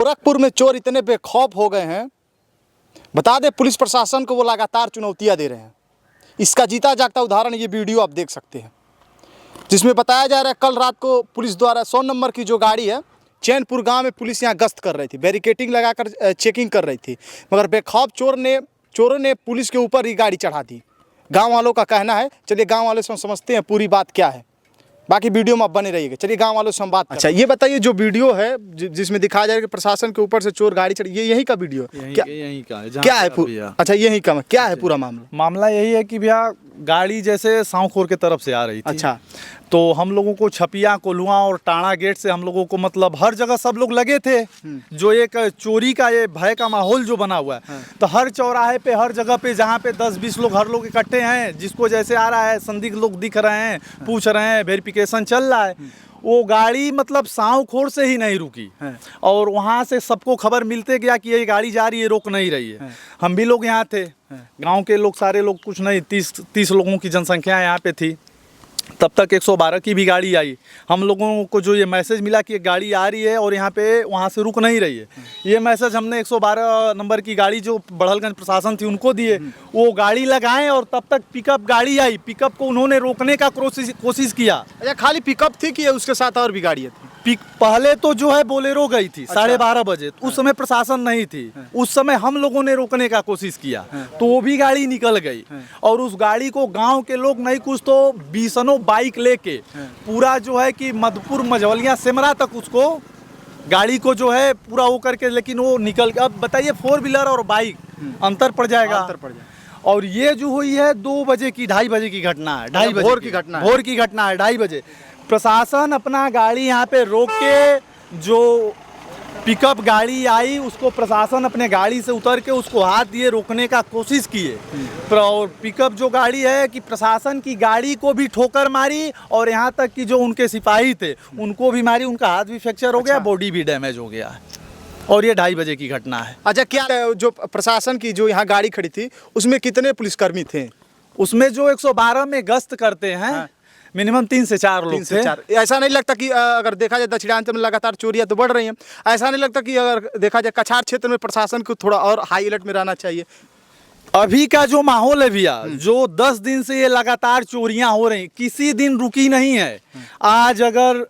गोरखपुर में चोर इतने बेखौफ हो गए हैं, बता दें पुलिस प्रशासन को वो लगातार चुनौतियां दे रहे हैं। इसका जीता जागता उदाहरण ये वीडियो आप देख सकते हैं, जिसमें बताया जा रहा है कल रात को पुलिस द्वारा 100 नंबर की जो गाड़ी है चैनपुर गांव में पुलिस यहां गश्त कर रही थी, बैरिकेटिंग लगाकर चेकिंग कर रही थी, मगर बेखौफ चोरों ने पुलिस के ऊपर ही गाड़ी चढ़ा दी। गाँव वालों का कहना है, चलिए गाँव वालों से हम समझते हैं पूरी बात क्या है। बाकी वीडियो में आप बने रहिएगा। चलिए गांव वालों से हम बात। अच्छा ये बताइए, जो वीडियो है जिसमें दिखाया जाएगा कि प्रशासन के ऊपर से चोर गाड़ी चढ़ी, ये यहीं का वीडियो यहीं का है, क्या है अच्छा यहीं का क्या है पूरा मामला यही है कि भैया गाड़ी जैसे सांवखोर के तरफ से आ रही थी। अच्छा, तो हम लोगों को छपिया, कोल्हुआ और टाणा गेट से हम लोगों को मतलब हर जगह सब लोग लगे थे। जो एक चोरी का ये भय का माहौल जो बना हुआ है, तो हर चौराहे पे हर जगह पे जहाँ पे 10-20 लोग हर लोग इकट्ठे हैं, जिसको जैसे आ रहा है संदिग्ध लोग दिख रहे हैं, पूछ रहे हैं, वेरिफिकेशन चल रहा है, वो गाड़ी मतलब सांवखोर से ही नहीं रुकी। और वहाँ से सबको खबर मिलते गया कि ये गाड़ी जा रही है, रोक नहीं रही है। हम भी लोग यहाँ थे, गांव के लोग सारे लोग, कुछ नहीं 30 लोगों की जनसंख्या यहाँ पे थी। तब तक 112 की भी गाड़ी आई। हम लोगों को जो ये मैसेज मिला कि एक गाड़ी आ रही है और यहाँ पे वहाँ से रुक नहीं रही है, ये मैसेज हमने 112 नंबर की गाड़ी जो बड़हलगंज प्रशासन थी उनको दिए। वो गाड़ी लगाएं और तब तक पिकअप गाड़ी आई, पिकअप को उन्होंने रोकने का कोशिश किया। अच्छा, खाली पिकअप थी कि उसके साथ और भी गाड़ियाँ थी? पहले तो जो है बोलेरो गई थी 12:30 बजे, उस समय प्रशासन नहीं थी। उस समय हम लोगों ने रोकने का कोशिश किया तो वो भी गाड़ी निकल गई। और उस गाड़ी को गांव के लोग नहीं कुछ तो 20 बाइक लेके पूरा जो है कि मधुपुर, मझौलिया, सिमरा तक उसको गाड़ी को जो है पूरा वो करके, लेकिन वो निकल। अब बताइए 4 व्हीलर और बाइक अंतर पड़ जाएगा। और ये जो हुई है 2 बजे की 2:30 बजे की घटना है, 2:30 बजे भोर की घटना है, 2:30 बजे। प्रशासन अपना गाड़ी यहाँ पे रोक के, जो पिकअप गाड़ी आई उसको प्रशासन अपने गाड़ी से उतर के उसको हाथ दिए, रोकने का कोशिश किए। और पिकअप जो गाड़ी है कि प्रशासन की गाड़ी को भी ठोकर मारी और यहाँ तक कि जो उनके सिपाही थे उनको भी मारी, उनका हाथ भी फ्रैक्चर हो गया, बॉडी भी डैमेज हो गया है। और ये 2:30 बजे की घटना है। अच्छा, क्या जो प्रशासन की जो यहाँ गाड़ी खड़ी थी उसमें कितने पुलिसकर्मी थे? उसमें जो 112 में गश्त करते हैं मिनिमम 3 से 4 लोग थे। ऐसा नहीं लगता कि अगर देखा जाए दक्षिणांचल में लगातार चोरियां तो बढ़ रही हैं, ऐसा नहीं लगता कि अगर देखा जाए कछार क्षेत्र में प्रशासन को थोड़ा और हाई अलर्ट में रहना चाहिए? अभी का जो माहौल है भैया, जो 10 दिन से ये लगातार चोरियां हो रही, किसी दिन रुकी नहीं है। आज अगर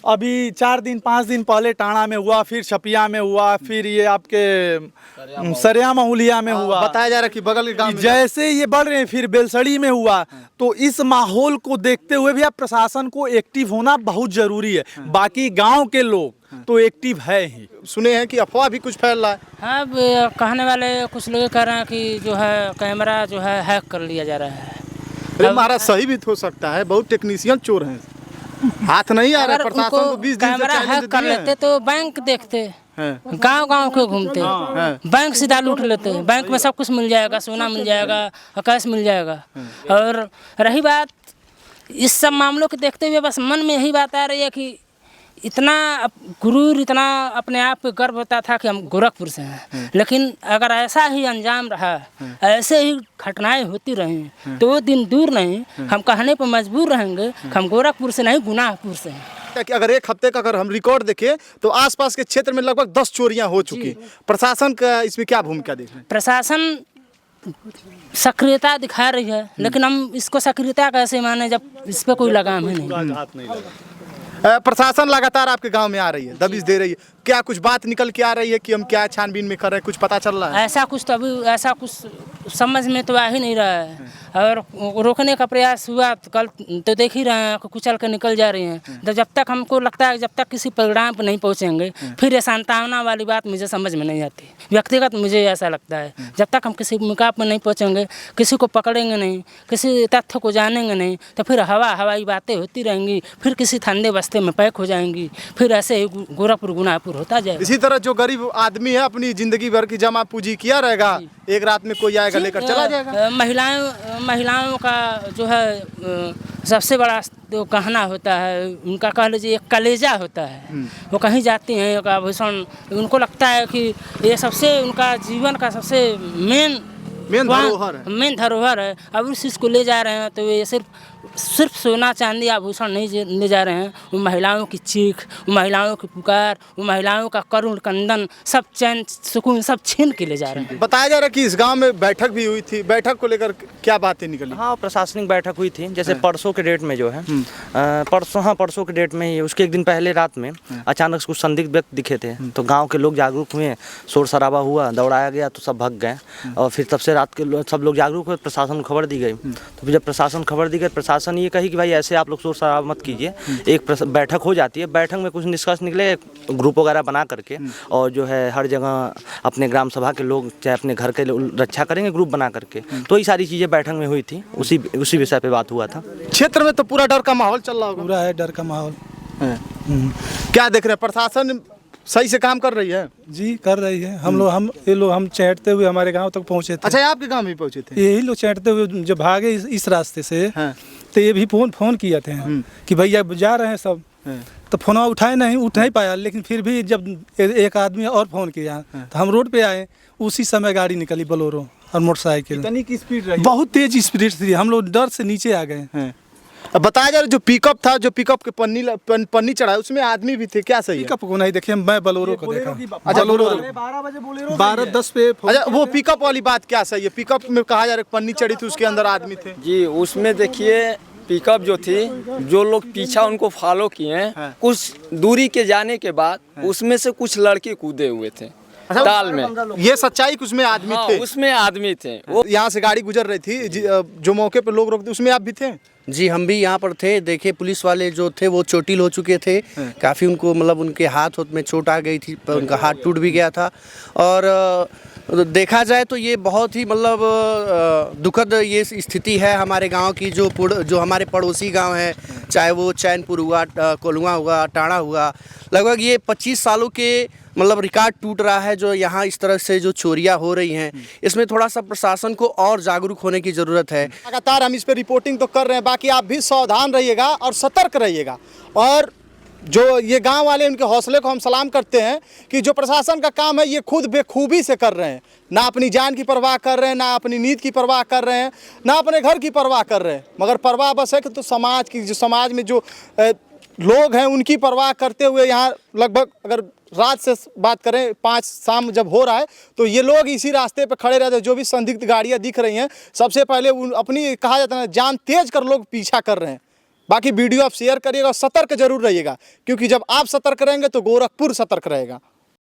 अभी 4 दिन 5 दिन पहले टाणा में हुआ, फिर छपिया में हुआ, फिर ये आपके सरिया महुलिया में हुआ, बताया जा रहा है कि बगल के गांव में जैसे ये बढ़ रहे हैं, फिर बेलसड़ी में हुआ। तो इस माहौल को देखते हुए भी प्रशासन को एक्टिव होना बहुत जरूरी है। बाकी गांव के लोग तो एक्टिव है ही। सुने हैं कि अफवाह भी कुछ फैल रहा है। हाँ, कहने वाले कुछ लोग कह रहे हैं कि जो है कैमरा जो है हैक कर लिया जा रहा है। अरे महाराज, सही भी हो सकता है, बहुत टेक्नीशियन चोर हैं, हाथ नहीं आ रहा है। प्रशासन को 20 दिन से कैमरा हैक कर लेते तो बैंक देखते, गांव के घूमते, बैंक सीधा लूट लेते। बैंक में सब कुछ मिल जाएगा, सोना मिल जाएगा, कैश मिल जाएगा। और रही बात इस सब मामलों को देखते हुए बस मन में यही बात आ रही है कि इतना गुरूर, इतना अपने आप पे गर्व होता था कि हम गोरखपुर से हैं, लेकिन अगर ऐसा ही अंजाम रहा, ऐसे ही घटनाएं होती रहीं तो वो दिन दूर नहीं, हम कहने पर मजबूर रहेंगे कि हम गोरखपुर से नहीं गुनाहपुर से हैं। कि अगर एक हफ्ते का अगर हम रिकॉर्ड देखें तो आसपास के क्षेत्र में लगभग 10 चोरियां हो चुकी। प्रशासन का इसमें क्या भूमिका देख रहे हैं? प्रशासन सक्रियता दिखा रही है, लेकिन हम इसको सक्रियता कैसे माने जब इस पर कोई लगाम ही नहीं। प्रशासन लगातार आपके गांव में आ रही है, दबिश दे रही है, क्या कुछ बात निकल के आ रही है कि हम क्या छानबीन में कर रहे हैं, कुछ पता चल रहा है? ऐसा कुछ तो अभी ऐसा कुछ समझ में तो आ ही नहीं रहा है। और रोकने का प्रयास हुआ तो कल तो देख ही रहे हैं कि कुचल कर निकल जा रही हैं। तो जब तक हमको लगता है जब तक किसी परिणाम पर नहीं पहुंचेंगे, फिर ये सांत्वना वाली बात मुझे समझ में नहीं आती। व्यक्तिगत मुझे ऐसा लगता है, जब तक हम किसी मुकाम पर नहीं पहुंचेंगे, किसी को पकड़ेंगे नहीं, किसी तथ्य को जानेंगे नहीं, तो फिर हवाई बातें होती रहेंगी, फिर किसी ठंडे बस्ते में पैक हो जाएंगी, फिर ऐसे ही गोरखपुर गुनाहपुर होता जाएगा। इसी तरह जो गरीब आदमी है अपनी जिंदगी भर की जमा पूंजी किया रहेगा, एक रात में कोई आएगा लेकर चला जाएगा। महिलाओं का जो है सबसे बड़ा जो कहना होता है, उनका कह लीजिए एक कलेजा होता है। वो कहीं जाती हैं का भूषण, उनको लगता है कि ये सबसे उनका जीवन का सबसे मेन धरोहर है। अब उस चीज़ को ले जा रहे हैं तो ये सिर्फ सिर्फ सोना चांदी आभूषण नहीं ले जा रहे हैं, वो महिलाओं की चीख, वो महिलाओं की पुकार, वो महिलाओं का करुण कंदन, सब चैन सुकून सब छीन के ले जा रहे हैं। बताया जा रहा है कि इस गांव में बैठक भी हुई थी, बैठक को लेकर क्या बातें निकली? हाँ, प्रशासनिक बैठक हुई थी। जैसे परसों के डेट में जो है परसों के डेट में ही, उसके एक दिन पहले रात में अचानक कुछ संदिग्ध व्यक्ति दिखे थे, तो गांव के लोग जागरूक हुए, शोर शराबा हुआ, दौड़ाया गया तो सब भाग गए। और फिर तब से रात के सब लोग जागरूक हुए, प्रशासन को खबर दी गई। तो फिर जब प्रशासन खबर दी गई, प्रशासन ये कही कि भाई ऐसे आप लोग शोर शराबा मत कीजिए। एक बैठक हो जाती है, बैठक में कुछ निष्कर्ष निकले, ग्रुप वगैरह बना करके, और जो है हर जगह अपने ग्राम सभा के लोग चाहे अपने घर के रक्षा करेंगे ग्रुप बना करके। तो ये सारी चीज़ें बैठक में हुई थी, उसी विषय पे बात हुआ था। क्षेत्र में तो पूरा डर का माहौल चल रहा होगा। पूरा है डर का माहौल। क्या देख रहे हैं, प्रशासन सही से काम कर रही है? जी कर रही है। ये लोग हम चैटते हुए हमारे गांव तक पहुंचे थे। अच्छा, आपके गांव में पहुंचे थे? यही लोग चैटते हुए जब भागे इस रास्ते से, तो ये भी फोन किया थे कि भैया जा रहे हैं सब। तो फोन उठाए नहीं, उठ नहीं पाया, लेकिन फिर भी जब एक आदमी और फोन किया तो हम रोड पे आए। उसी समय गाड़ी निकली, बोलेरो और मोटरसाइकिल। कितनी की स्पीड रही? बहुत तेज स्पीड थी, हम लोग डर से नीचे आ गए। अब बताया जा रहा है जो पिकअप था, जो पिकअप के पन्नी चढ़ा, उसमें आदमी भी थे, क्या सही है? पिकअप को नहीं देखे, मैं बोलेरो को देखा। अच्छा, बोलेरो 12:10 पे। अच्छा, वो पिकअप वाली बात क्या सही है? पिकअप में कहा जा रहा है पन्नी चढ़ी थी, उसके अंदर आदमी थे। जी, उसमें देखिए पिकअप जो थी, जो लोग पीछा उनको फॉलो किए, कुछ दूरी के जाने के बाद उसमें से कुछ लड़के कूदे हुए थे ताल में। ये सच्चाई कि उसमें आदमी थे? उसमें आदमी थे। वो यहाँ से गाड़ी गुजर रही थी, जो मौके पे लोग रोकते, उसमें आप भी थे? जी, हम भी यहाँ पर थे। देखे पुलिस वाले जो थे वो चोटिल हो चुके थे काफ़ी, उनको मतलब उनके हाथ में चोट आ गई थी, उनका हाथ टूट भी गया था। और देखा जाए तो ये बहुत ही मतलब दुखद ये स्थिति है हमारे गांव की। जो हमारे पड़ोसी गांव है, चाहे वो चैनपुर हुआ, कोलुआ हुआ, टाणा हुआ, लगभग ये 25 सालों के मतलब रिकॉर्ड टूट रहा है जो यहाँ इस तरह से जो चोरियां हो रही हैं। इसमें थोड़ा सा प्रशासन को और जागरूक होने की ज़रूरत है। लगातार हम इस पर रिपोर्टिंग तो कर रहे हैं, बाकी आप भी सावधान रहिएगा और सतर्क रहिएगा। और जो ये गांव वाले, उनके हौसले को हम सलाम करते हैं कि जो प्रशासन का काम है ये खुद बेखूबी से कर रहे हैं। ना अपनी जान की परवाह कर रहे हैं, ना अपनी नींद की परवाह कर रहे हैं, ना अपने घर की परवाह कर रहे हैं, मगर परवाह बस है कि तो समाज में जो लोग हैं उनकी परवाह करते हुए यहाँ लगभग, अगर रात से बात करें 5 शाम जब हो रहा है, तो ये लोग इसी रास्ते पे खड़े रहते हैं। जो भी संदिग्ध गाड़ियाँ दिख रही हैं, सबसे पहले अपनी कहा जाता है जान तेज कर लोग पीछा कर रहे हैं। बाकी वीडियो आप शेयर करिएगा और सतर्क जरूर रहिएगा, क्योंकि जब आप सतर्क रहेंगे तो गोरखपुर सतर्क रहेगा।